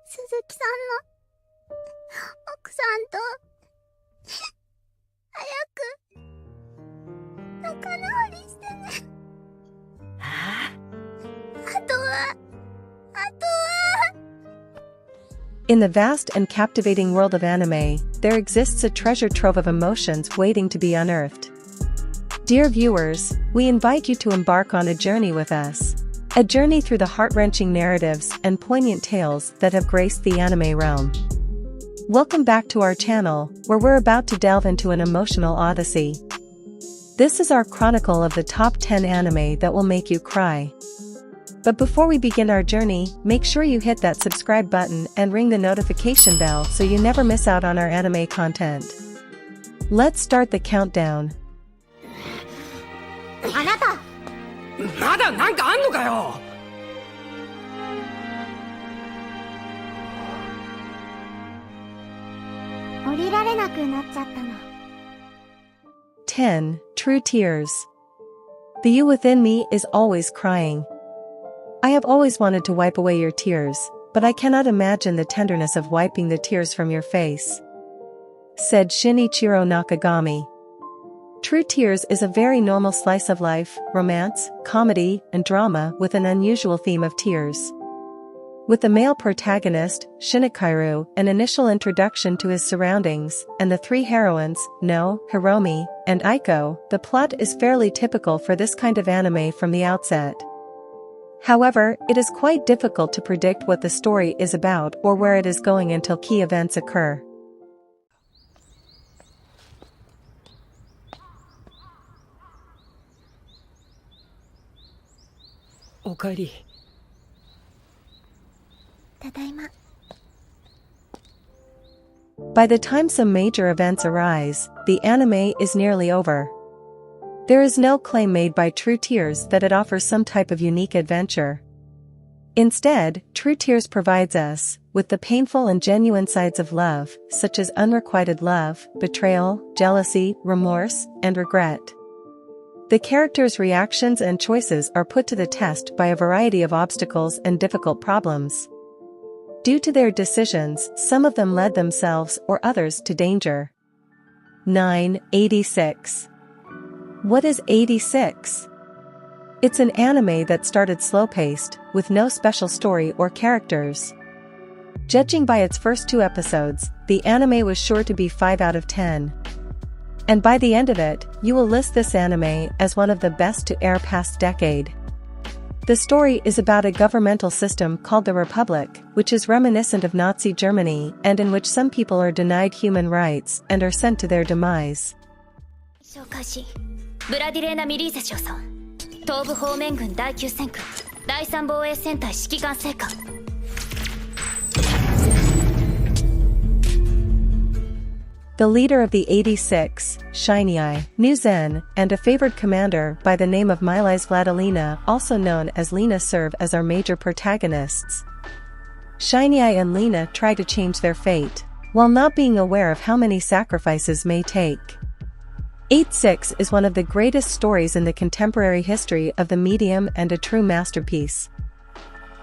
鈴木さんの奥さんと早く仲直りしてね。あとは In the vast and captivating world of anime, there exists a treasure trove of emotions waiting to be unearthed. Dear viewers, we invite you to embark on a journey with us. A journey through the heart-wrenching narratives and poignant tales that have graced the anime realm. Welcome back to our channel, where we're about to delve into an emotional odyssey. This is our chronicle of the top 10 anime that will make you cry. But before we begin our journey, make sure you hit that subscribe button and ring the notification bell so you never miss out on our anime content. Let's start the countdown. あなたまだなんかあんのかよ。降りられなくなっちゃったの。 10. True Tears. The you within me is always crying. I have always wanted to wipe away your tears, but I cannot imagine the tenderness of wiping the tears from your face, said Shinichiro Nakagami. True Tears is a very normal slice of life, romance, comedy, and drama with an unusual theme of tears. With the male protagonist, Shinichiro, an initial introduction to his surroundings, and the three heroines, No, Hiromi, and Aiko, the plot is fairly typical for this kind of anime from the outset. However, it is quite difficult to predict what the story is about or where it is going until key events occur. Okaeri. ただいま。 By the time some major events arise, the anime is nearly over. There is no claim made by True Tears that it offers some type of unique adventure. Instead, True Tears provides us with the painful and genuine sides of love, such as unrequited love, betrayal, jealousy, remorse, and regret. The characters' reactions and choices are put to the test by a variety of obstacles and difficult problems. Due to their decisions, some of them led themselves or others to danger. 9. 86. What is 86? It's an anime that started slow-paced, with no special story or characters. Judging by its first 2 episodes, the anime was sure to be 5 out of 10. And by the end of it, you will list this anime as one of the best to air past decade. The story is about a governmental system called the Republic, which is reminiscent of Nazi Germany and in which some people are denied human rights and are sent to their demise. 紹介しブラディレーナ・ミリーゼ少佐東部方面軍第9戦区第3防衛戦隊指揮官成果 The leader of the 86, Shiny Eye, knew Zen, and a favored commander by the name of Milai's Vladilena, also known as Lena, serve as our major protagonists. Shiny Eye and Lena try to change their fate, while not being aware of how many sacrifices may take. 86 is one of the greatest stories in the contemporary history of the medium and a true masterpiece.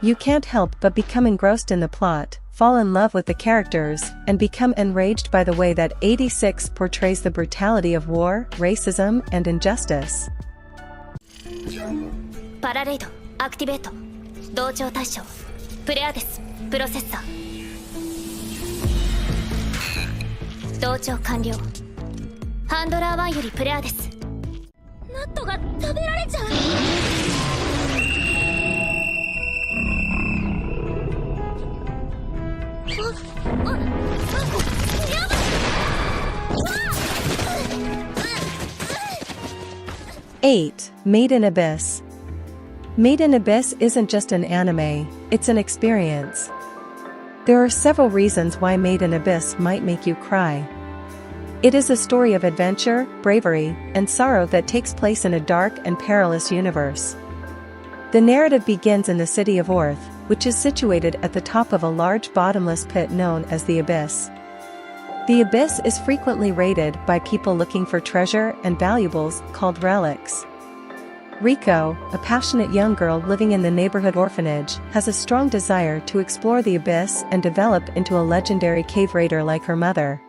You can't help but become engrossed in the plot, fall in love with the characters, and become enraged by the way that 86 portrays the brutality of war, racism, and injustice. パラレイドアクティベート同調対象プレアデスプロセッサー同調完了ハンドラー1よりプレアです。ナットが食べられちゃう。8. Made in Abyss. Made in Abyss isn't just an anime, it's an experience. There are several reasons why Made in Abyss might make you cry. It is a story of adventure, bravery, and sorrow that takes place in a dark and perilous universe. The narrative begins in the city of Orth, which is situated at the top of a large bottomless pit known as the Abyss. The Abyss is frequently raided by people looking for treasure and valuables called relics. Riko, a passionate young girl living in the neighborhood orphanage, has a strong desire to explore the abyss and develop into a legendary cave raider like her mother.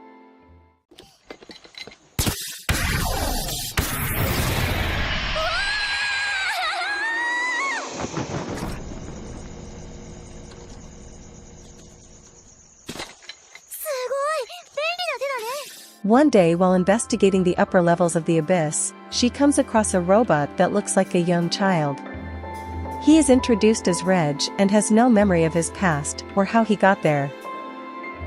One day while investigating the upper levels of the abyss, she comes across a robot that looks like a young child. He is introduced as Reg and has no memory of his past or how he got there.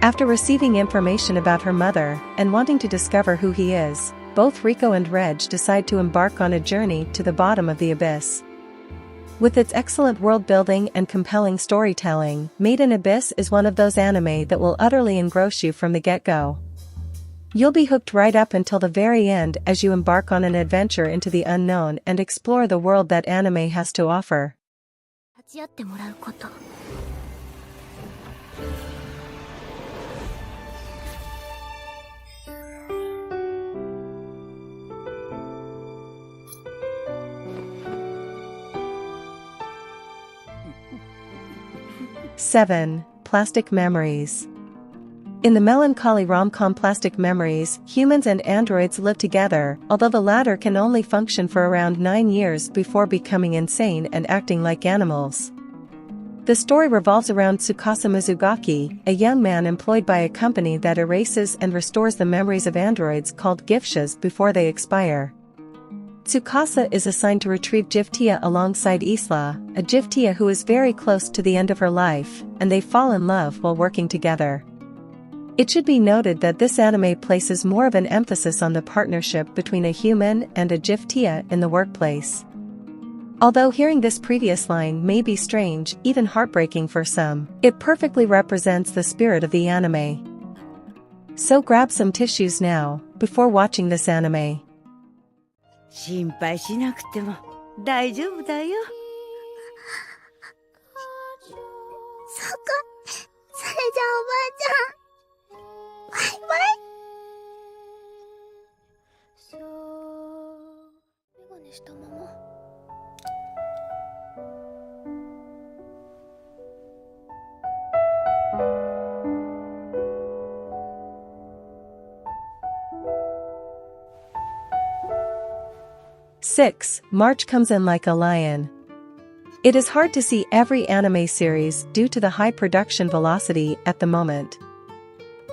After receiving information about her mother and wanting to discover who he is, both Riko and Reg decide to embark on a journey to the bottom of the abyss. With its excellent world building and compelling storytelling, Made in Abyss is one of those anime that will utterly engross you from the get-go. You'll be hooked right up until the very end as you embark on an adventure into the unknown and explore the world that anime has to offer. Seven. Plastic Memories. In the melancholy rom-com Plastic Memories, humans and androids live together, although the latter can only function for around 9 years before becoming insane and acting like animals. The story revolves around Tsukasa Mizugaki, a young man employed by a company that erases and restores the memories of androids called Gifshas before they expire. Tsukasa is assigned to retrieve Giftia alongside Isla, a Giftia who is very close to the end of her life, and they fall in love while working together. It should be noted that this anime places more of an emphasis on the partnership between a human and a Giftia in the workplace. Although hearing this previous line may be strange, even heartbreaking for some, it perfectly represents the spirit of the anime. So grab some tissues now, before watching this anime. 心配しなくても大丈夫だよ。そっか。それじゃあおばあちゃん。バイバイ。メガネしたまま。6. March comes in like a lion. It is hard to see every anime series due to the high production velocity at the moment.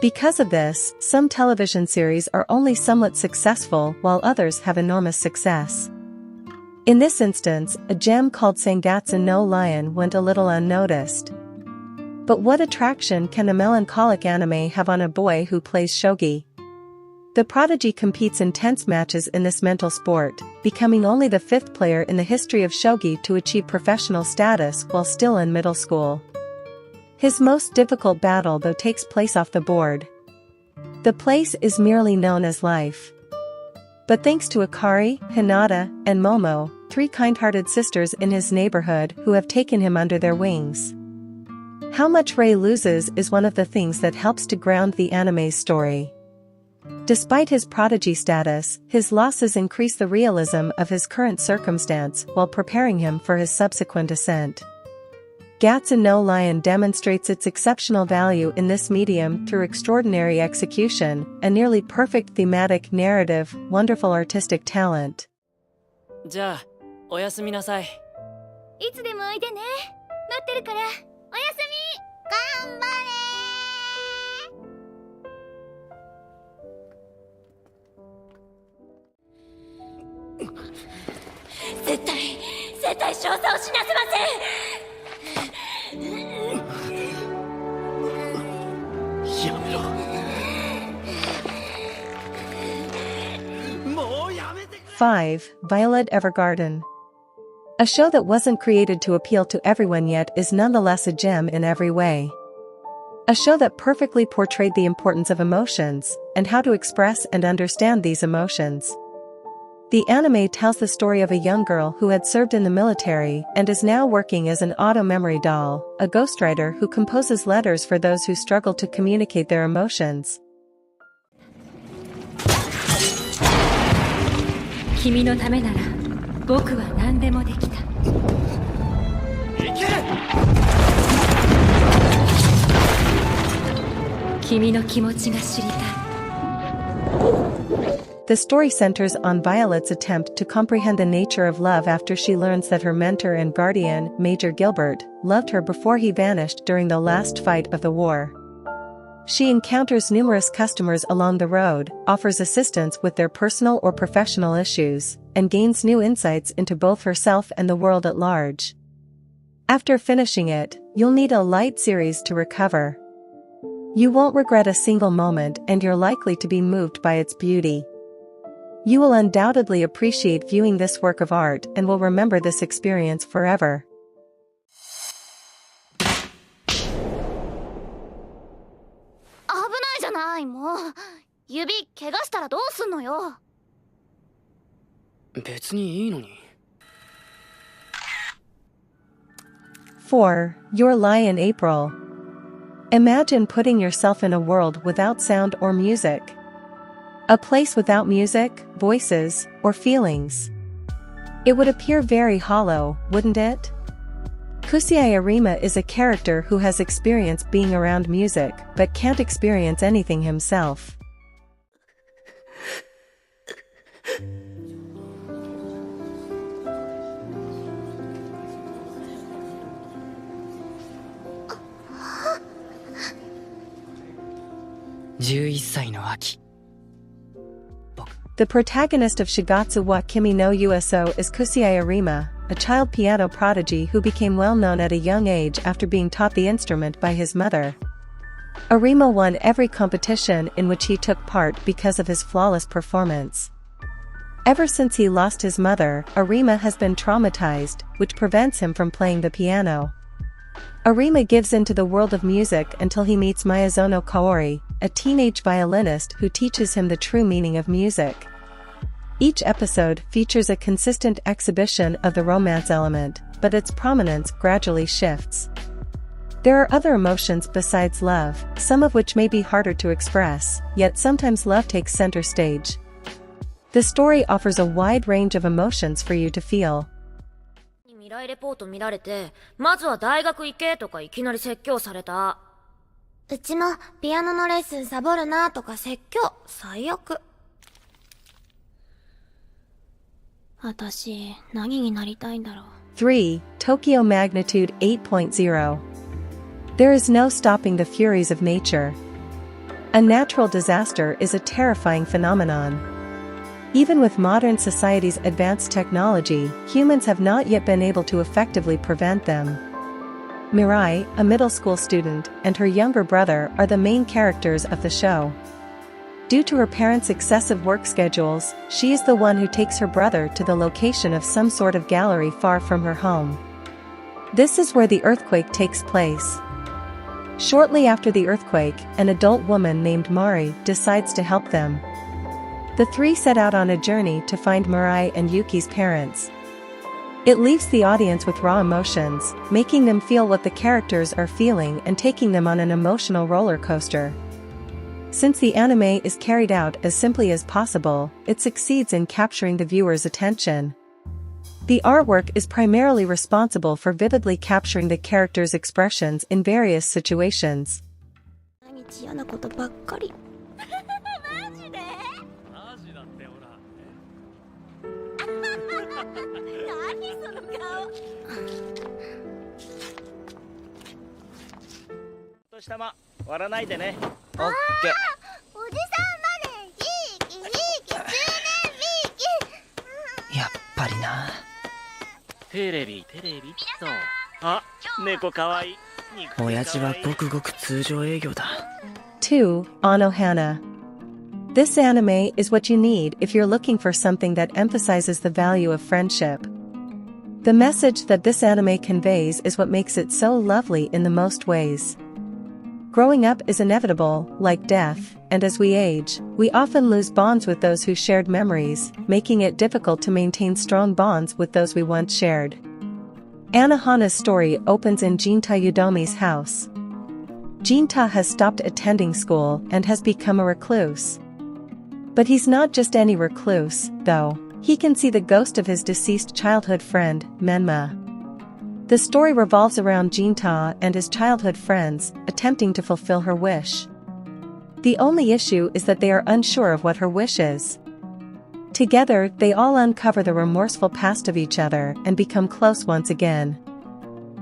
Because of this, some television series are only somewhat successful while others have enormous success. In this instance, a gem called Sangatsu no Lion went a little unnoticed. But what attraction can a melancholic anime have on a boy who plays shogi? The prodigy competes in tense matches in this mental sport, becoming only the 5th player in the history of shogi to achieve professional status while still in middle school. His most difficult battle though takes place off the board. The place is merely known as life. But thanks to Akari, Hinata, and Momo, 3 kind-hearted sisters in his neighborhood who have taken him under their wings. How much Rei loses is one of the things that helps to ground the anime's story. Despite his prodigy status, his losses increase the realism of his current circumstance while preparing him for his subsequent ascent. Gatsu no Lion demonstrates its exceptional value in this medium through extraordinary execution, a nearly perfect thematic narrative, wonderful artistic talent. じゃあおやすみなさい。いつでもおいでね。待ってるから。おやすみ。頑張れ。絶対少佐を死なせません。やめろ。もうやめてくれ。 5. Violet Evergarden. A show that wasn't created to appeal to everyone yet is nonetheless a gem in every way. A show that perfectly portrayed the importance of emotions, and how to express and understand these emotions. The anime tells the story of a young girl who had served in the military and is now working as an auto-memory doll, a ghostwriter who composes letters for those who struggle to communicate their emotions. 君のためなら僕は何でもできた。行け。君の気持ちが知りたい。The story centers on Violet's attempt to comprehend the nature of love after she learns that her mentor and guardian, Major Gilbert, loved her before he vanished during the last fight of the war. She encounters numerous customers along the road, offers assistance with their personal or professional issues, and gains new insights into both herself and the world at large. After finishing it, you'll need a light series to recover. You won't regret a single moment and you're likely to be moved by its beauty. You will undoubtedly appreciate viewing this work of art and will remember this experience forever. 危ないじゃない、もう。指怪我したらどうすんのよ。別にいいのに。4. Your Lie in April. Imagine putting yourself in a world without sound or music. A place without music, voices, or feelings. It would appear very hollow, wouldn't it? Kusei Arima is a character who has experience being around music, but can't experience anything himself. The protagonist of Shigatsu wa Kimi no Uso is Kusei Arima, a child piano prodigy who became well known at a young age after being taught the instrument by his mother. Arima won every competition in which he took part because of his flawless performance. Ever since he lost his mother, Arima has been traumatized, which prevents him from playing the piano. Arima gives into the world of music until he meets Miyazono Kaori, a teenage violinist who teaches him the true meaning of music. Each episode features a consistent exhibition of the romance element, but its prominence gradually shifts. There are other emotions besides love, some of which may be harder to express, yet sometimes love takes center stage. The story offers a wide range of emotions for you to feel. 未来レポート見られて、まずは大学行けとかいきなり説教された。うちもピアノのレッスンサボるなとか説教、最悪。私、何になりたいんだろう。3. Tokyo Magnitude 8.0. There is no stopping the furies of nature. A natural disaster is a terrifying phenomenon. Even with modern society's advanced technology, humans have not yet been able to effectively prevent them. Mirai, a middle school student, and her younger brother are the main characters of the show. Due to her parents' excessive work schedules, she is the one who takes her brother to the location of some sort of gallery far from her home. This is where the earthquake takes place. Shortly after the earthquake, an adult woman named Mari decides to help them. The three set out on a journey to find Mirai and Yuki's parents. It leaves the audience with raw emotions, making them feel what the characters are feeling and taking them on an emotional roller coaster. Since the anime is carried out as simply as possible, it succeeds in capturing the viewer's attention. The artwork is primarily responsible for vividly capturing the characters' expressions in various situations. 毎日嫌なことばっかり。何その顔。年玉割らないでね。オッケー。おじさんまでひいきひいき10年ひいき。やっぱりな。テレビっと。あ、猫かわいい。親父はごくごく通常営業だ。2. Anohana. This anime is what you need if you're looking for something that emphasizes the value of friendship. The message that this anime conveys is what makes it so lovely in the most ways. Growing up is inevitable, like death, and as we age, we often lose bonds with those who shared memories, making it difficult to maintain strong bonds with those we once shared. Anohana's story opens in Jinta Yudomi's house. Jinta has stopped attending school and has become a recluse. But he's not just any recluse, though. He can see the ghost of his deceased childhood friend, Menma. The story revolves around Jinta and his childhood friends, attempting to fulfill her wish. The only issue is that they are unsure of what her wish is. Together, they all uncover the remorseful past of each other and become close once again.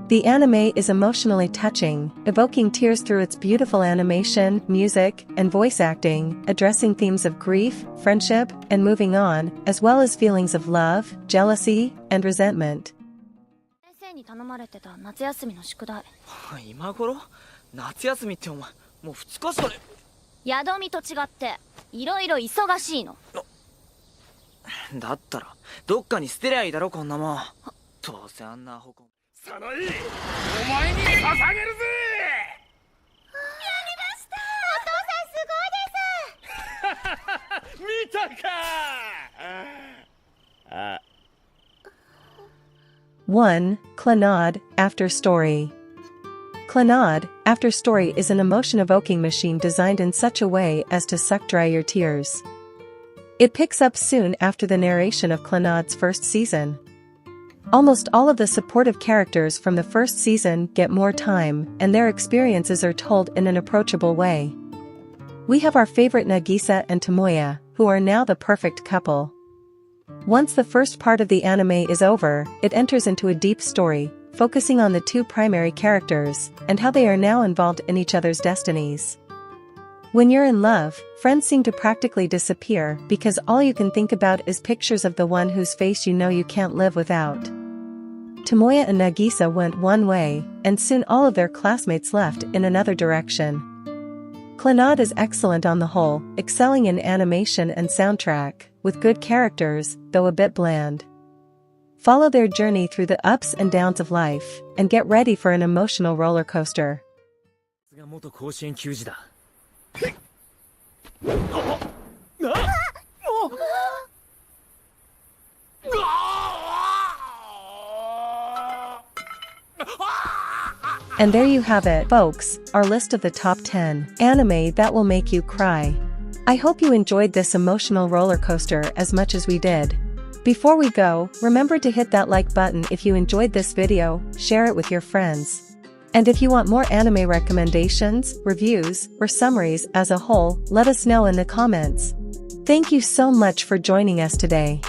The anime is emotionally touching, evoking tears through its beautiful animation, music, and voice acting, addressing themes of grief, friendship, and moving on, as well as feelings of love, jealousy, and resentment. 先生に頼まれてた夏休みの宿題。今頃夏休みってお前もう2日それ。宿みと違っていろいろ忙しいの。だったらどっかに捨てりゃいいだろこんなもん。どうせあんなほこ。サノイ、お前に捧げるぜ。やりました。お父さんすごいです。見たか。1. Clannad, After Story. Clannad, After Story is an emotion-evoking machine designed in such a way as to suck dry your tears. It picks up soon after the narration of Clannad's first season. Almost all of the supportive characters from the first season get more time, and their experiences are told in an approachable way. We have our favorite Nagisa and Tomoya, who are now the perfect couple. Once the first part of the anime is over, it enters into a deep story, focusing on the two primary characters, and how they are now involved in each other's destinies. When you're in love, friends seem to practically disappear because all you can think about is pictures of the one whose face you know you can't live without. Tomoya and Nagisa went one way, and soon all of their classmates left in another direction. Clannad is excellent on the whole, excelling in animation and soundtrack, with good characters, though a bit bland. Follow their journey through the ups and downs of life, and get ready for an emotional roller coaster. And there you have it, folks, our list of the top 10 anime that will make you cry. I hope you enjoyed this emotional roller coaster as much as we did. Before we go, remember to hit that like button if you enjoyed this video, share it with your friends. And if you want more anime recommendations, reviews, or summaries as a whole, let us know in the comments. Thank you so much for joining us today.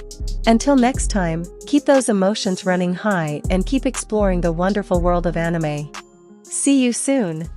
Until next time, keep those emotions running high and keep exploring the wonderful world of anime. See you soon!